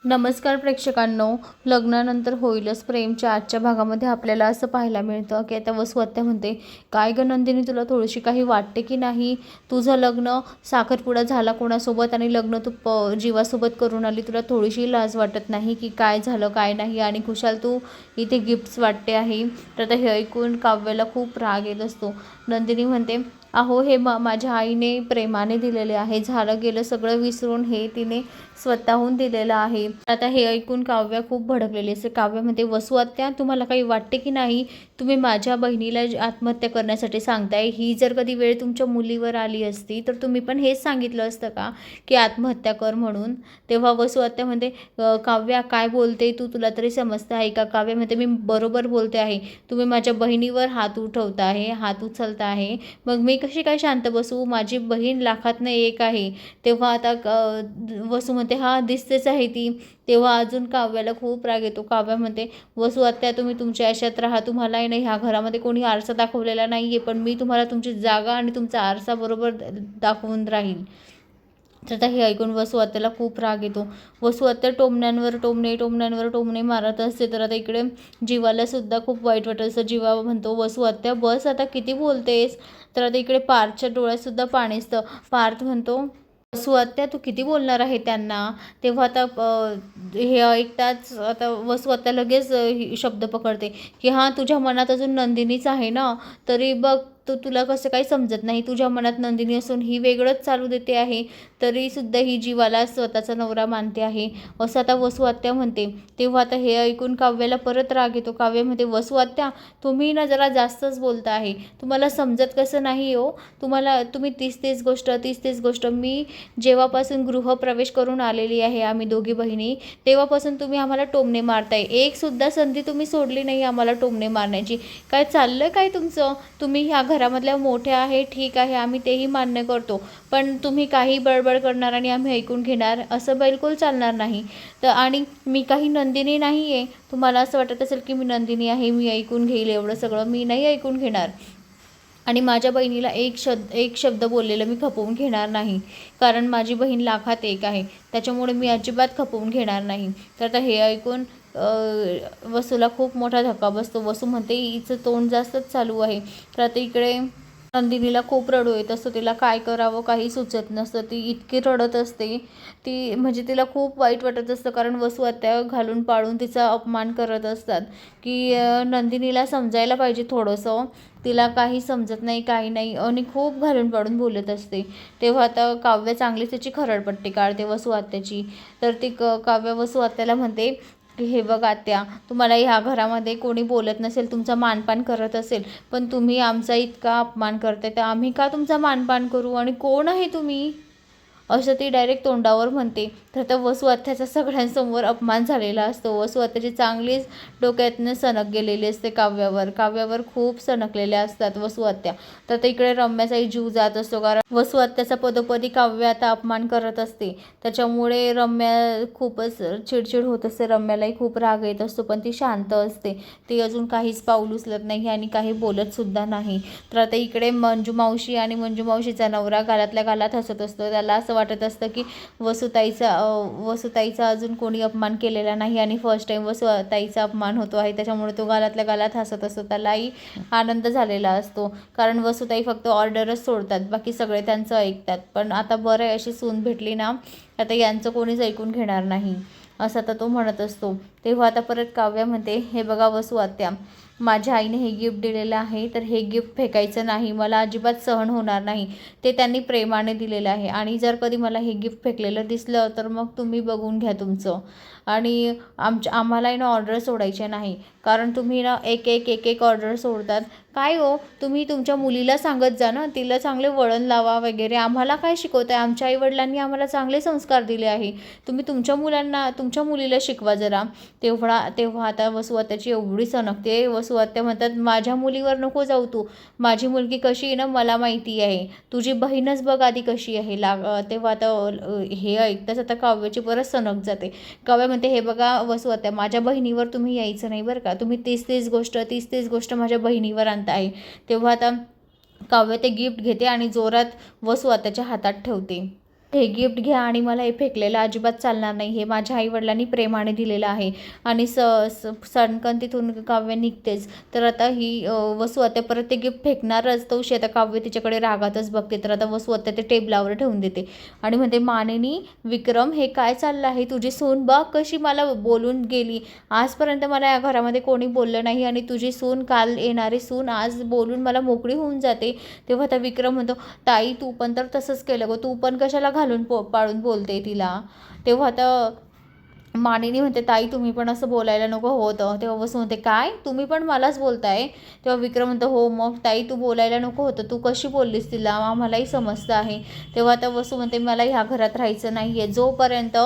नमस्कार प्रेक्षकांनो. लग्नानंतर होईलच प्रेमच्या आजच्या भागामध्ये आपल्याला असं पाहायला मिळतं की आता वसू आत्या म्हणते, काय ग नंदिनी, तुला थोडीशी काही वाटते की नाही? तुझं लग्न साखरपुडा झाला कोणासोबत आणि लग्न तू जीवासोबत करून आली. तुला थोडीशी लाज वाटत नाही की काय झालं काय नाही? आणि खुशाल तू इथे गिफ्ट्स वाटते आहे. तर आता हे ऐकून काव्याला खूप राग येत असतो. नंदिनी म्हणते, अहो हे माझ्या आईने प्रेमाने दिलेले आहे. झालं गेलं सगळं विसरून हे तिने स्वतःहून दिलेलं आहे. आता हे ऐकून काव्या खूप भडकलेली असते. काव्या म्हणते, वसू आत्या, तुम्हाला काही वाटते की नाही? तुम्ही माझ्या बहिणीला आत्महत्या करण्यासाठी सांगताय. ही जर कधी वेळ तुमच्या मुलीवर आली असती तर तुम्ही पण हेच सांगितलं असतं का की आत्महत्या कर म्हणून? तेव्हा वसू आत्या म्हणते, काव्या काय बोलते तू? तुला तरी समजतं आहे का? काव्या म्हणते, मी बरोबर बोलते आहे. तुम्ही माझ्या बहिणीवर हात उठवता आहे, हात उचलता आहे. मग मी कशी काय शांत बसू? माझी बहीण लाखातनं एक आहे. तेव्हा आता वसू म्हणते, हा दिसतेच आहे ती. तेव्हा अजून काव्याला खूप राग येतो. काव्या म्हणते, वसू आत्या, तुम्ही तुमच्या आयुष्यात राहा. तुम्हालाही नाही, ह्या घरामध्ये कोणी आरसा दाखवलेला नाही आहे, पण मी तुम्हाला तुमची जागा आणि तुमचा आरसा बरोबर दाखवून राहील. तर आता हे ऐकून वसू आत्याला खूप राग येतो. वसू आत्या टोमण्यावर टोमणे मारत असते. तर आता इकडे जीवाला सुद्धा खूप वाईट वाटत असतं. जीवा म्हणतो, वसू आत्या बस आता, किती बोलतेस? तर आता इकडे पार्थच्या डोळ्यात सुद्धा पाणी असतं. पार्थ म्हणतो, वसू आत्या तू किती बोलणार आहे त्यांना? तेव्हा आता हे ऐकताच आता वसू आत्या लगेच शब्द पकडते की हां, तुझ्या मनात अजून नंदिनीच आहे ना? तरी बघ, तुला कसं काही समजत नाही. तुझ्या मनात नंदिनी असून ही वेगळंच चालू देते आहे, तरीसुद्धा ही जीवाला स्वतःचा नवरा मानते आहे, असं आता वसू आत्या म्हणते. तेव्हा आता हे ऐकून काव्याला परत राग येतो. काव्य म्हणते, वसू आत्या, तुम्ही ना जरा जास्तच बोलता आहे. तुम्हाला समजत कसं नाही हो? तुम्ही तीच गोष्ट. मी जेव्हापासून गृहप्रवेश करून आलेली आहे आम्ही दोघी बहिणी, तेव्हापासून तुम्ही आम्हाला टोमणे मारताय. एकसुद्धा संधी तुम्ही सोडली नाही आम्हाला टोमणे मारण्याची. काय चाललं काय तुमचं? तुम्ही ह्या घरामधल्या मोठ्या आहे, ठीक आहे, आम्ही तेही मान्य करतो, पण तुम्ही काही बडबड करणार आणि आम्ही ऐकून घेणार, असं बिलकुल चालणार नाही. तर आणि मी काही नंदिनी नाही आहे. तुम्हाला असं वाटत असेल की मी नंदिनी आहे, मी ऐकून घेईल एवढं सगळं. मी नाही ऐकून घेणार. आणि माझ्या बहिणीला एक शब्द बोललेलं मी खपवून घेणार नाही, कारण माझी बहीण लाखात एक आहे. त्याच्यामुळे मी अजिबात खपवून घेणार नाही. तर आता हे ऐकून वसूला खूप मोठा धक्का बसतो. वसू म्हणते, हिचं तोंड जास्तच चालू आहे. तर आता इकडे नंदिनीला खूप रडू येत असतं. तिला काय करावं काही सुचत नसतं. ती इतकी रडत असते. ती म्हणजे तिला खूप वाईट वाटत असतं, कारण वसू आत्या घालून पाळून तिचा अपमान करत असतात की नंदिनीला समजायला पाहिजे थोडंसं. तिला काही समजत नाही, काही नाही, आणि खूप घालून पाडून बोलत असते. तेव्हा आता काव्य चांगलीच त्याची खरडपट्टी काढते वसू आत्याची. तर ती काव्य वसू आत्याला म्हणते की हे बघ आत्या, तुम्हाला ह्या घरामध्ये कोणी बोलत नसेल, तुमचा मानपान करत असेल, पण तुम्ही आमचा इतका अपमान करताय, तर आम्ही का तुमचा मानपान करू? आणि कोण आहे तुम्ही? असं ती डायरेक्ट तोंडावर म्हणते. तर आता वसू आत्याचा सगळ्यांसमोर अपमान झालेला असतो. वसू आत्याची चांगलीच डोक्यातनं सनक गेलेली असते काव्यावर खूप सणकलेल्या असतात वसू आत्या. तर आता इकडे रम्याचाही जीव जात असतो, कारण वसू आत्याचा पदोपदी काव्य आता अपमान करत असते. त्याच्यामुळे रम्या खूपच चिडचिड होत असते. रम्यालाही खूप राग येत असतो, पण ती शांत असते. ती अजून काहीच पाऊल उचलत नाही आणि काही बोलत सुद्धा नाही. तर आता इकडे मंजू मावशीचा नवरा गालातल्या गालात हसत असतो. त्याला असं वाटत असतं की वसुताईचा अजून कोणी अपमान केलेला नाही आणि फर्स्ट टाईम वसुताईचा अपमान होतो आहे. त्याच्यामुळे तो गालातल्या गालात हसत असतो. त्यालाही आनंद झालेला असतो, कारण वसुताई फक्त ऑर्डरच सोडतात, बाकी सगळे त्यांचं ऐकतात. पण आता बरं आहे, अशी सून भेटली ना, आता यांचं कोणीच ऐकून घेणार नाही, असं आता तो म्हणत असतो. तेव्हा आता परत काव्य म्हणते, हे बघा वसू आत्या, माझ्या आईने हे गिफ्ट दिलेलं आहे, तर हे गिफ्ट फेकायचं नाही. मला अजिबात सहन होणार नाही. ते त्यांनी प्रेमाने दिलेलं आहे, आणि जर कधी मला हे गिफ्ट फेकलेलं दिसलं तर मग तुम्ही बघून घ्या तुमचं. आणि आम्हालाही ना ऑर्डर सोडायचे नाही, कारण तुम्ही ना एक ऑर्डर सोडतात. काय हो, तुम्ही तुमच्या मुलीला सांगत जा ना, तिला चांगले वळण लावा वगैरे. आम्हाला काय शिकवताय? आमच्या आईवडिलांनी आम्हाला चांगले संस्कार दिले आहे. तुम्ही तुमच्या मुलीला शिकवा जरा. तेव्हा आता वसू आत्याची एवढी सणकते. वसू आत्या म्हणतात, माझ्या मुलीवर नको जाऊ तू. माझी मुलगी कशी आहे ना मला माहिती आहे. तुझी बहीणच बघ आधी कशी आहे. तेव्हा आता हे ऐकताच आता काव्याची परत सणक जाते. काव्य म्हणते, हे बघा वसू आत्या, माझ्या बहिणीवर तुम्ही यायचं नाही बरं का. तुम्ही तीच गोष्ट माझ्या बहिणीवर आणता आहे. तेव्हा आता काव्य ते गिफ्ट घेते आणि जोरात वसू आत्याच्या हातात ठेवते. हे गिफ्ट घ्या आणि मला हे फेकलेलं अजिबात चालणार नाही. हे माझ्या आईवडिलांनी प्रेमाने दिलेलं आहे. आणि सणकन तिथून काव्य निघतेच. तर आता ही वसू आता परत ते गिफ्ट फेकणारच. तो आता काव्य तिच्याकडे रागातच बघते. तर आता वसू आता ते टेबलावर ठेवून देते आणि म्हणते, मानिनी, विक्रम, हे काय चाललं आहे? तुझी सून बघ कशी मला बोलून गेली. आजपर्यंत मला या घरामध्ये कोणी बोललं नाही आणि तुझी सून, काल येणारी सून, आज बोलून मला मोकळी होऊन जाते. तेव्हा आता विक्रम म्हणतो, ताई तू पण तर तसंच केलं गं, तू पण कशाला घालून पाळून बोलते तिला. तेव्हा आता मानिनी म्हणते, ताई तुम्ही पण असं बोलायला नको होतं. तेव्हा वसू म्हणते, काय तुम्ही पण मलाच बोलताय? तेव्हा विक्रम म्हणतो, हो मग ताई तू बोलायला नको होतं, तू कशी बोललीस तिला, आम्हालाही समजतं आहे. तेव्हा आता वसू म्हणते, मला ह्या घरात राहायचं नाही आहे. जोपर्यंत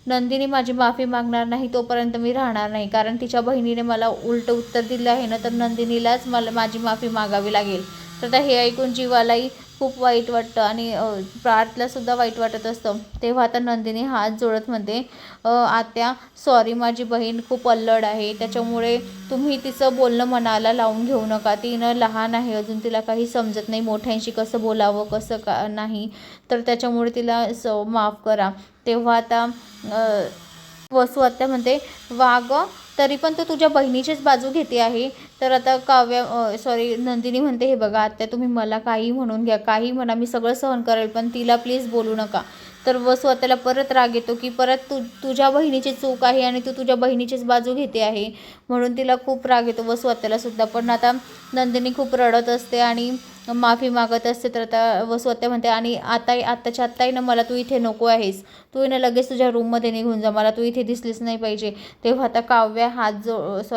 नंदिनी माझी माफी मागणार नाही तोपर्यंत मी राहणार नाही. कारण तिच्या बहिणीने मला उलटं उत्तर दिलं आहे ना, तर नंदिनीलाच मला माझी माफी मागावी लागेल. तर आता हे ऐकून जीवालाही खूप वाईट वाटतं आणि पार्थलासुद्धा वाईट वाटत असतं. तेव्हा आता नंदिनी हात जोडत म्हणते, आत्या सॉरी, माझी बहीण खूप अल्लड आहे, त्याच्यामुळे तुम्ही तिचं बोलणं मनाला लावून घेऊ नका. तिनं लहान आहे अजून, तिला काही समजत नाही मोठ्यांशी कसं बोलावं कसं का नाही, तर त्याच्यामुळे तिला माफ करा. तेव्हा आता वसू आत्या म्हणते, वाग तरी पण तू तुझ्या बहिणीचीच बाजू घेते आहे. तर आता नंदिनी म्हणते, हे बघा आत्या, तुम्ही मला काही म्हणून घ्या, काही म्हणा, मी सगळं सहन करेल, पण तिला प्लीज बोलू नका. तर वसू आत्याला परत राग येतो की परत तुझ्या बहिणीची चूक आहे आणि तू तुझ्या बहिणीचीच बाजू घेते आहे, म्हणून तिला खूप राग येतो वसू आत्याला सुद्धा. पण आता नंदिनी खूप रडत असते आणि माफी मागत असते. तर आता वसू आत्या म्हणते, आणि आत्ताच्या आत्ताही ना मला तू इथे नको आहेस, तू ना लगेच तुझ्या रूममध्ये निघून जा, मला तू इथे दिसलीच नाही पाहिजे. तेव्हा आता काव्या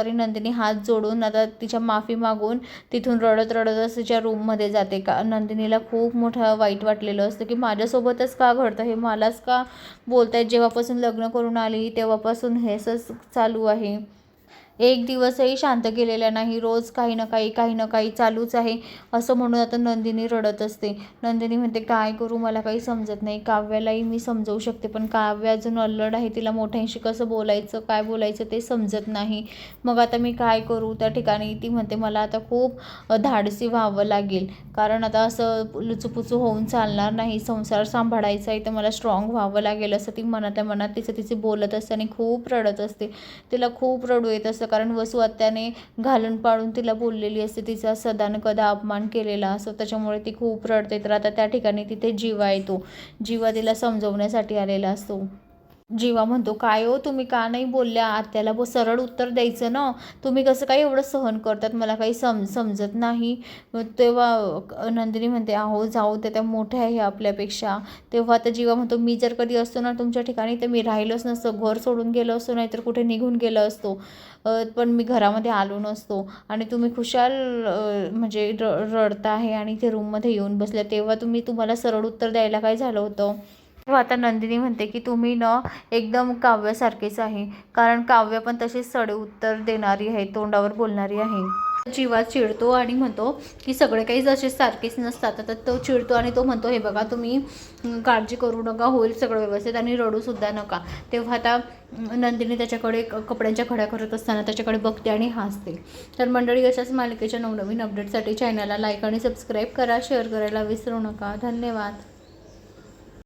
नंदिनी हात जोडून आता तिच्या माफी मागून तिथून रडत रडतच तिच्या रूममध्ये जाते. नंदिनीला खूप मोठं वाईट वाटलेलं असतं की माझ्यासोबतच का घडतं हे, मलाच का बोलतायत. जेव्हापासून लग्न करून आली तेव्हापासून हे असंच चालू आहे. एक दिवसही शांत गेलेला नाही, रोज काही ना काही चालूच आहे, असं म्हणून आता नंदिनी रडत असते. नंदिनी म्हणते, काय करू, मला काही समजत नाही. काव्यालाही मी समजवू शकते, पण काव्य अजून अल्लड आहे, तिला मोठ्यांशी कसं बोलायचं, काय बोलायचं ते समजत नाही. मग आता मी काय करू. त्या ठिकाणी ती म्हणते, मला आता खूप धाडसी व्हावं लागेल, कारण आता असं लुचूपुचू होऊन चालणार नाही, संसार सांभाळायचा आहे, तर मला स्ट्रॉंग व्हावं लागेल, असं ती मनातल्या मनात तिचे बोलत असते आणि खूप रडत असते. तिला खूप रडू येत असतं, कारण वसू आत्याने घालून पाळून तिला बोललेली असते, तिचा सदा न कदा अपमान केलेला असतो, त्याच्यामुळे ती खूप रडते. तर आता त्या ठिकाणी तिथे जीवा येतो. जीवा तिला समजवण्यासाठी आलेला असतो. जीवा म्हणतो, काय हो तुम्ही का नाही बोलल्या आत्याला, सरळ उत्तर द्यायचं ना, तुम्ही कसं काय एवढं सहन करतात, मला काही समजत नाही. तेव्हा नंदिनी म्हणते, अहो जाऊ त्या मोठ्या आहे आपल्यापेक्षा. तेव्हा आता जीवा म्हणतो, मी जर कधी असतो ना तुमच्या ठिकाणी तर मी राहिलोच नसतं, घर सोडून गेलो असतो, नाहीतर कुठे निघून गेलो असतो, पण मी घरामध्ये आलो नसतो. आणि तुम्ही खुशाल म्हणजे रडता आहे आणि ते रूममध्ये येऊन बसल्या, तेव्हा तुम्हाला सरळ उत्तर द्यायला काय झालं होतं. तेव्हा आता नंदिनी म्हणते की तुम्ही एकदम काव्यासारखेच आहे, कारण काव्य पण तशीच सडे उत्तर देणारी आहे, तोंडावर बोलणारी आहे. जीवा चिडतो आणि म्हणतो की सगळे काही जसे सारखेच नसतात. आता तो चिडतो आणि तो म्हणतो, हे बघा तुम्ही काळजी करू नका, होईल सगळं व्यवस्थित आणि रडूसुद्धा नका. तेव्हा आता नंदिनी त्याच्याकडे कपड्यांच्या खड्या करत असताना त्याच्याकडे बघते आणि हसते. तर मंडळी, अशाच मालिकेच्या नवनवीन अपडेटसाठी चॅनलला लाईक आणि सबस्क्राईब करा, शेअर करायला विसरू नका. धन्यवाद.